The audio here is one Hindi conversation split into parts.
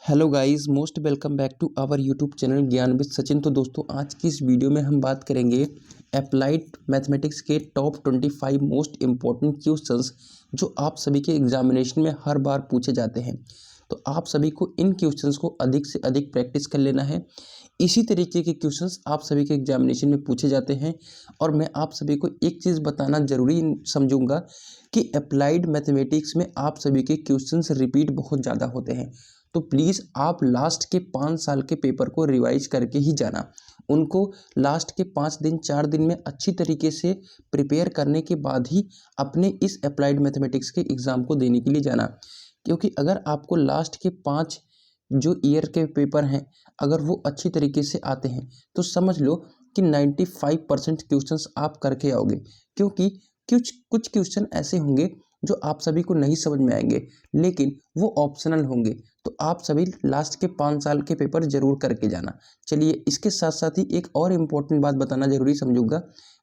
Hello guys, most welcome back to our YouTube channel Gyan with Sachin. तो दोस्तों, आज की इस वीडियो में हम बात करेंगे अप्लाइड मैथमेटिक्स के टॉप 25 मोस्ट इम्पॉर्टेंट क्वेश्चंस जो आप सभी के एग्जामिनेशन में हर बार पूछे जाते हैं। तो आप सभी को इन क्वेश्चंस को अधिक से अधिक प्रैक्टिस कर लेना है। इसी तरीके के क्वेश्चंस आप सभी के एग्जामिनेशन में पूछे जाते हैं और मैं आप सभी को एक चीज़ बताना ज़रूरी समझूंगा कि अप्लाइड मैथमेटिक्स में आप सभी के क्वेश्चंस रिपीट बहुत ज़्यादा होते हैं। तो प्लीज़ आप लास्ट के 5 साल के पेपर को रिवाइज करके ही जाना। उनको लास्ट के 5 दिन 4 दिन में अच्छी तरीके से प्रिपेयर करने के बाद ही अपने इस अप्लाइड मैथमेटिक्स के एग्ज़ाम को देने के लिए जाना। क्योंकि अगर आपको लास्ट के 5 जो ईयर के पेपर हैं अगर वो अच्छी तरीके से आते हैं तो समझ लो कि 95% क्वेश्चंस आप करके आओगे। क्योंकि कुछ क्वेश्चन ऐसे होंगे जो आप सभी को नहीं समझ में आएंगे लेकिन वो ऑप्शनल होंगे। तो आप सभी लास्ट के 5 साल के पेपर जरूर करके जाना। चलिए, इसके साथ साथ ही एक और इम्पोर्टेंट बात बताना जरूरी समझूंगा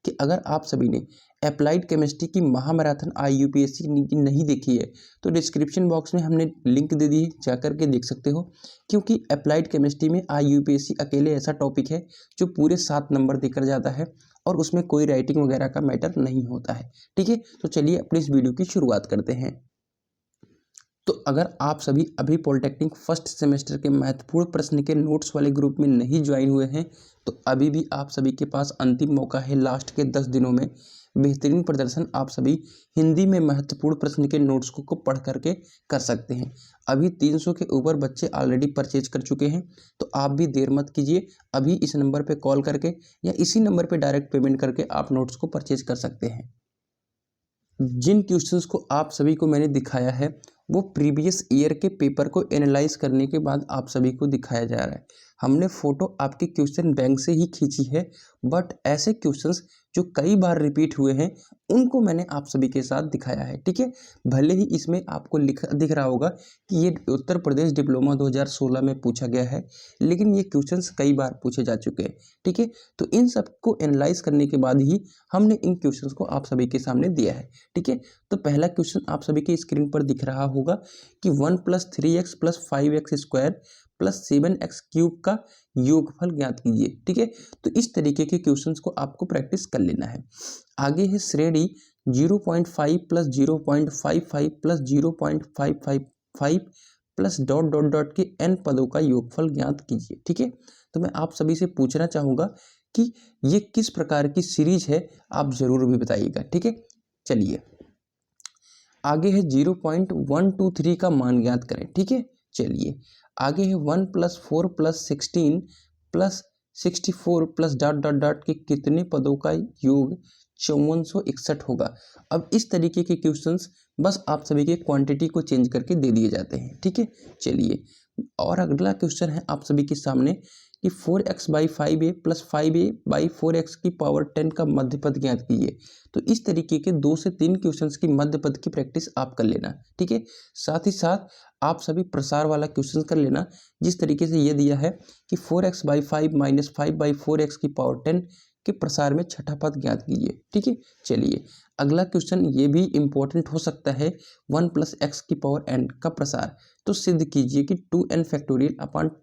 कि अगर आप सभी ने अप्लाइड केमिस्ट्री की महामैराथन IUPAC की नहीं देखी है तो डिस्क्रिप्शन बॉक्स में हमने लिंक दे दी है, जाकर के देख सकते हो। क्योंकि अप्लाइड केमिस्ट्री में IUPAC अकेले ऐसा टॉपिक है जो पूरे 7 नंबर देकर जाता है और उसमें कोई राइटिंग वगैरह का मैटर नहीं होता है। ठीक है, तो चलिए अपनी इस वीडियो की शुरुआत करते हैं। तो अगर आप सभी अभी पॉलिटेक्निक फर्स्ट सेमेस्टर के महत्वपूर्ण प्रश्न के नोट्स वाले ग्रुप में नहीं ज्वाइन हुए हैं तो अभी भी आप सभी के पास अंतिम मौका है। लास्ट के 10 दिनों में बेहतरीन प्रदर्शन आप सभी हिंदी में महत्वपूर्ण प्रश्न के नोट्स को पढ़ करके कर सकते हैं। अभी 300 के ऊपर बच्चे ऑलरेडी परचेज कर चुके हैं। तो आप भी देर मत कीजिए, अभी इस नंबर पे कॉल करके या इसी नंबर पे डायरेक्ट पेमेंट करके आप नोट्स को परचेज कर सकते हैं। जिन क्वेश्चंस को आप सभी को मैंने दिखाया है वो प्रीवियस ईयर के पेपर को एनालाइज करने के बाद आप सभी को दिखाया जा रहा है। हमने फोटो आपके क्वेश्चन बैंक से ही खींची है, बट ऐसे क्वेश्चंस जो कई बार रिपीट हुए हैं उनको मैंने आप सभी के साथ दिखाया है। ठीक है, भले ही इसमें आपको दिख रहा होगा कि ये उत्तर प्रदेश डिप्लोमा 2016 में पूछा गया है, लेकिन ये क्वेश्चंस कई बार पूछे जा चुके हैं। ठीक है, तो इन सब को एनालाइज करने के बाद ही हमने इन क्वेश्चंस को आप सभी के सामने दिया है। ठीक है, तो पहला क्वेश्चन आप सभी की स्क्रीन पर दिख रहा होगा कि 1 + 3x + 5x² + 7x³ का योगफल ज्ञात कीजिए। ठीक है, तो इस तरीके के क्वेश्चंस को आपको प्रैक्टिस कर लेना है। आगे है श्रेणी 0.5 + 0.55 + 0.555 प्लस डॉट डॉट डॉट के n पदों का योगफल ज्ञात कीजिए। ठीक है, तो मैं आप सभी से पूछना चाहूँगा कि ये किस प्रकार की सीरीज है, आप ज़रूर भी बताइएगा। ठीक है, चलिए आगे है 0.123 का मान ज्ञात करें। ठीक है, चलिए आगे है 1 + 4 + 16 + 64 प्लस डॉट डॉट डॉट के कितने पदों का योग 5461 होगा। अब इस तरीके के क्वेश्चंस बस आप सभी के क्वांटिटी को चेंज करके दे दिए जाते हैं। ठीक है, चलिए और अगला क्वेश्चन है आप सभी के सामने कि 4x/5a + 5a/4x की पावर 10 का मध्यपद ज्ञात कीजिए। तो इस तरीके के 2 से 3 क्वेश्चंस की मध्यपद की प्रैक्टिस आप कर लेना। ठीक है, साथ ही साथ आप सभी प्रसार वाला क्वेश्चन कर लेना जिस तरीके से ये दिया है कि 4x/5 - 5/4x की पावर 10 के प्रसार में छठा पद ज्ञात कीजिए। ठीक है, चलिए अगला क्वेश्चन ये भी इंपॉर्टेंट हो सकता है 1 + x की पावर n का प्रसार। तो सिद्ध कीजिए कि 2n /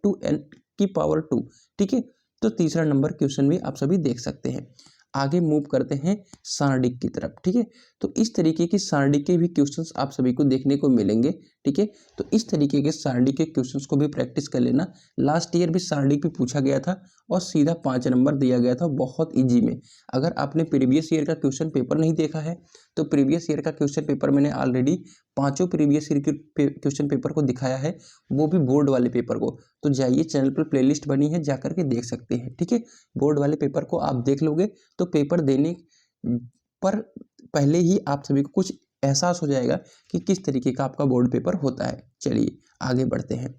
2n की पावर 2। ठीक है, तो तीसरा नंबर क्वेश्चन भी आप सभी देख सकते हैं। आगे मूव करते हैं सारणिक की तरफ। ठीक है, तो इस तरीके की सारणिक के भी क्वेश्चंस आप सभी को देखने को मिलेंगे। ठीक है, तो इस तरीके के सारणिक के क्वेश्चंस को भी प्रैक्टिस कर लेना। लास्ट ईयर भी सारणिक भी पूछा गया था और सीधा 5 नंबर दिया गया था, बहुत ईजी में। अगर आपने प्रीवियस ईयर का क्वेश्चन पेपर नहीं देखा है तो प्रीवियस ईयर का क्वेश्चन पेपर मैंने ऑलरेडी 5 प्रीवियस ईयर के क्वेश्चन पेपर को दिखाया है, वो भी बोर्ड वाले पेपर को। तो जाइए, चैनल पर प्लेलिस्ट बनी है, जाकर के देख सकते हैं। ठीक है, बोर्ड वाले पेपर को आप देख लोगे तो पेपर देने पर पहले ही आप सभी को कुछ एहसास हो जाएगा कि किस तरीके का आपका बोर्ड पेपर होता है। चलिए आगे बढ़ते हैं।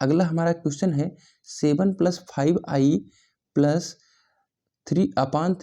अगला हमारा क्वेश्चन है 7 + 5i + 3/3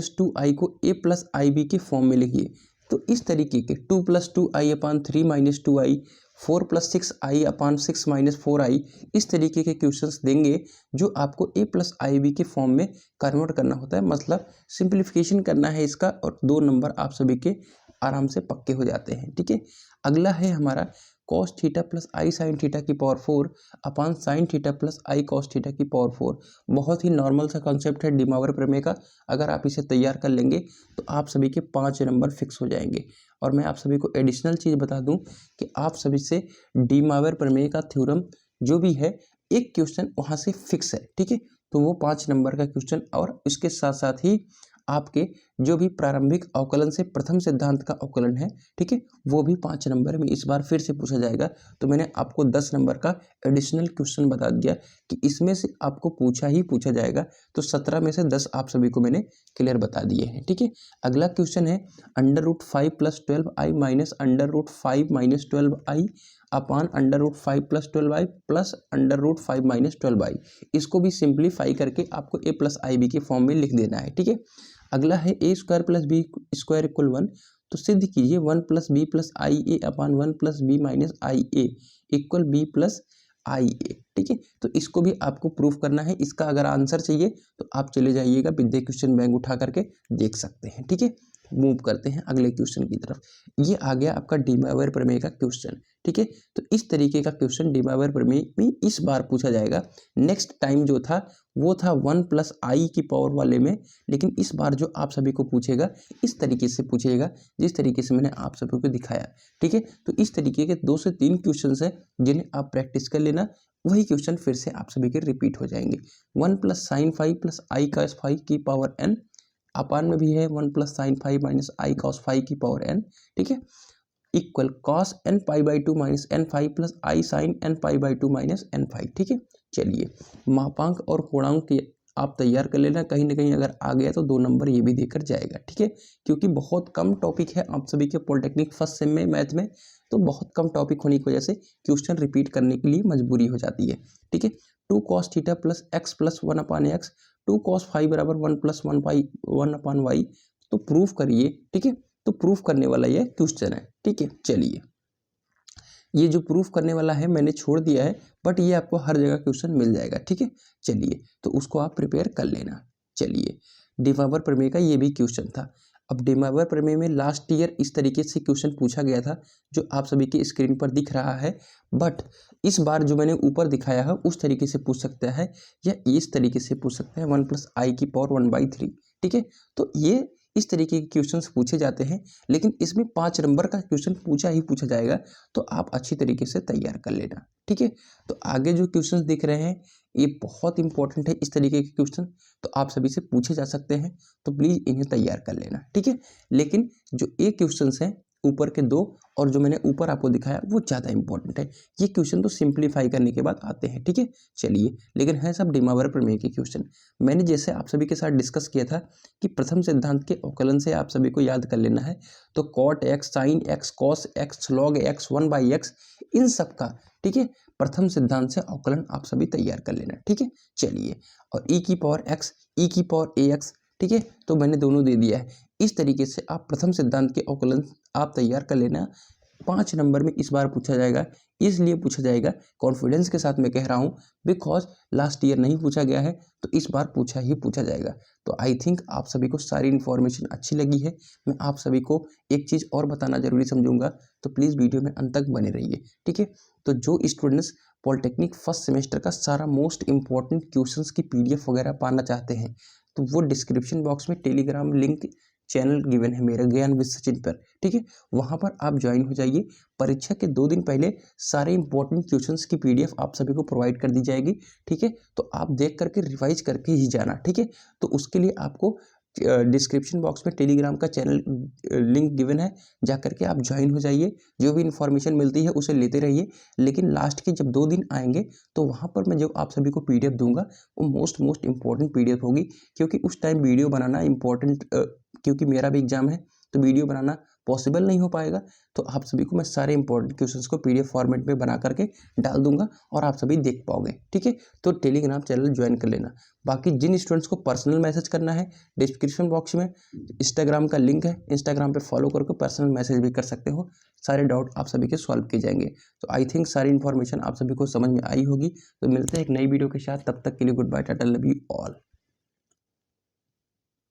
- 2i को a + ib के फॉर्म में लिखिए। तो इस तरीके के 2 + 2i/3 - 2i, 4 + 6i/6 - 4i इस तरीके के क्वेश्चंस देंगे जो आपको a + ib के फॉर्म में कन्वर्ट करना होता है। मतलब सिंप्लीफिकेशन करना है इसका और 2 नंबर आप सभी के आराम से पक्के हो जाते हैं। ठीक है, अगला है हमारा cos theta plus i sine theta की power 4 upon sine theta plus i cos theta की पावर 4। बहुत ही नॉर्मल सा कॉन्सेप्ट है डिमॉवर प्रमेय का। अगर आप इसे तैयार कर लेंगे तो आप सभी के 5 नंबर फिक्स हो जाएंगे। और मैं आप सभी को एडिशनल चीज़ बता दूं कि आप सभी से डिमॉवर प्रमेय का थ्योरम जो भी है एक क्वेश्चन वहाँ से फिक्स है, ठीक है। तो वो 5 नंबर का क्वेश्चन और इसके साथ साथ ही आपके जो भी प्रारंभिक अवकलन से प्रथम सिद्धांत का अवकलन है, ठीक है, वो भी 5 नंबर में इस बार फिर से पूछा जाएगा। तो मैंने आपको 10 नंबर का एडिशनल क्वेश्चन बता दिया कि इसमें से आपको पूछा ही पूछा जाएगा। तो 17 में से 10 आप सभी को मैंने क्लियर बता दिए हैं, ठीक है। अगला क्वेश्चन है √5 + 12i माइनस √5 - 12i अपान √5 + 12i प्लस √5 - 12i। इसको भी सिंप्लीफाई करके आपको a + ib के फॉर्म में लिख देना है, ठीक है। अगला है a² + b² = 1। तो सिद्ध कीजिए 1 + b + ia अपान 1 + b - ia equal b + ia, ठीक है। तो इसको भी आपको प्रूफ करना है। इसका अगर आंसर चाहिए तो आप चले जाइएगा विद्या क्वेश्चन बैंक उठा करके देख सकते हैं, ठीक है। मूव करते हैं अगले क्वेश्चन की तरफ। ये आ गया आपका डिमॉवर प्रमेय का क्वेश्चन, ठीक है। तो इस तरीके का क्वेश्चन डिमॉवर प्रमेय में इस बार पूछा जाएगा। नेक्स्ट टाइम जो था वो था 1 + i की पावर वाले में, लेकिन इस बार जो आप सभी को पूछेगा इस तरीके से पूछेगा जिस तरीके से मैंने आप सभी को दिखाया, ठीक है। तो इस तरीके के 2 से 3 क्वेश्चन है जिन्हें आप प्रैक्टिस कर लेना। वही क्वेश्चन फिर से आप सभी के रिपीट हो जाएंगे। 1 + sin 5 + i cos 5 की पावर n अपान में भी है 1 + sin 5 - i cos 5 की पावर n, ठीक है, equal cos n π/2 - n5 plus i sin n π/2 - n5, ठीक है। चलिए मापांक और पूर्णांक के आप तैयार कर लेना। कहीं ना कहीं अगर आ गया तो 2 नंबर ये भी देकर जाएगा, ठीक है। क्योंकि बहुत कम टॉपिक है आप सभी के पॉलिटेक्निक फर्स्ट सेम में मैथ में, तो बहुत कम टॉपिक होने की वजह से क्वेश्चन रिपीट करने के लिए मजबूरी हो जाती है, ठीक है। 2 cos theta plus x plus 1/x 2 cos 5 = 1 + 1/y। तो प्रूफ करिए, ठीक है। तो प्रूफ करने वाला ये क्वेश्चन है, ठीक है। चलिए ये जो प्रूफ करने वाला है मैंने छोड़ दिया है, बट ये आपको हर जगह क्वेश्चन मिल जाएगा, ठीक है। चलिए तो उसको आप प्रिपेयर कर लेना। चलिए डिमॉवर प्रमेय का ये भी क्वेश्चन था। अब डिमॉवर प्रमेय में लास्ट ईयर इस तरीके से क्वेश्चन पूछा गया था जो आप सभी की स्क्रीन पर दिख रहा है, बट इस बार जो मैंने ऊपर दिखाया है उस तरीके से पूछ सकता है या इस तरीके से पूछ सकता है 1 + i की पावर 1/3, ठीक है। तो ये इस तरीके के क्वेश्चंस पूछे जाते हैं, लेकिन इसमें 5 नंबर का क्वेश्चन पूछा ही पूछा जाएगा। तो आप अच्छी तरीके से तैयार कर लेना, ठीक है। तो आगे जो क्वेश्चंस दिख रहे हैं ये बहुत इंपॉर्टेंट है। इस तरीके के क्वेश्चन तो आप सभी से पूछे जा सकते हैं, तो प्लीज़ इन्हें तैयार कर लेना, ठीक है। लेकिन जो ये क्वेश्चंस हैं ऊपर के 2 और जो मैंने ऊपर आपको दिखाया वो ज़्यादा इंपॉर्टेंट है। ये क्वेश्चन तो सिंप्लीफाई करने के बाद आते हैं, ठीक है। चलिए लेकिन है सब डिमॉवर प्रमेय के क्वेश्चन। मैंने जैसे आप सभी के साथ डिस्कस किया था कि प्रथम सिद्धांत के अवकलन से आप सभी को याद कर लेना है। तो cot x sin x cos x log x 1/x इन सब का, ठीक है, प्रथम सिद्धांत से अवकलन आप सभी तैयार कर लेना, ठीक है। चलिए और e की पावर x e की पावर ax, ठीक है, तो मैंने दोनों दे दिया है। इस तरीके से आप प्रथम सिद्धांत के अवकलन आप तैयार कर लेना। 5 नंबर में इस बार पूछा जाएगा, इसलिए पूछा जाएगा कॉन्फिडेंस के साथ मैं कह रहा हूँ, बिकॉज लास्ट ईयर नहीं पूछा गया है तो इस बार पूछा ही पूछा जाएगा। तो आई थिंक आप सभी को सारी इन्फॉर्मेशन अच्छी लगी है। मैं आप सभी को एक चीज़ और बताना जरूरी समझूंगा, तो प्लीज़ वीडियो में अंत तक बने रहिए, ठीक है। तो जो स्टूडेंट्स पॉलिटेक्निक फर्स्ट सेमेस्टर का सारा मोस्ट इंपॉर्टेंट क्वेश्चंस की PDF वगैरह पाना चाहते हैं तो वो डिस्क्रिप्शन बॉक्स में टेलीग्राम लिंक चैनल गिवन है मेरा ज्ञान विद सचिन पर, ठीक है। वहाँ पर आप ज्वाइन हो जाइए। परीक्षा के 2 दिन पहले सारे इंपॉर्टेंट क्वेश्चंस की PDF आप सभी को प्रोवाइड कर दी जाएगी, ठीक है। तो आप देख करके रिवाइज करके ही जाना, ठीक है। तो उसके लिए आपको डिस्क्रिप्शन बॉक्स में टेलीग्राम का चैनल लिंक गिवन है, जा करके आप ज्वाइन हो जाइए। जो भी इन्फॉर्मेशन मिलती है उसे लेते रहिए, लेकिन लास्ट के जब 2 दिन आएंगे तो वहाँ पर मैं जो आप सभी को PDF दूंगा वो मोस्ट इंपॉर्टेंट PDF होगी, क्योंकि उस टाइम वीडियो बनाना इंपॉर्टेंट, क्योंकि मेरा भी एग्जाम है तो वीडियो बनाना पॉसिबल नहीं हो पाएगा। तो आप सभी को मैं सारे इंपॉर्टेंट क्वेश्चंस को PDF फॉर्मेट में बना करके डाल दूंगा और आप सभी देख पाओगे, ठीक है। तो टेलीग्राम चैनल ज्वाइन कर लेना। बाकी जिन स्टूडेंट्स को पर्सनल मैसेज करना है, डिस्क्रिप्शन बॉक्स में इंस्टाग्राम का लिंक है, इंस्टाग्राम पे फॉलो करके पर्सनल मैसेज भी कर सकते हो। सारे डाउट आप सभी के सॉल्व किए जाएंगे। तो आई थिंक सारी इन्फॉर्मेशन आप सभी को समझ में आई होगी। तो मिलते हैं एक नई वीडियो के साथ, तब तक के लिए good bye, tata, love you all.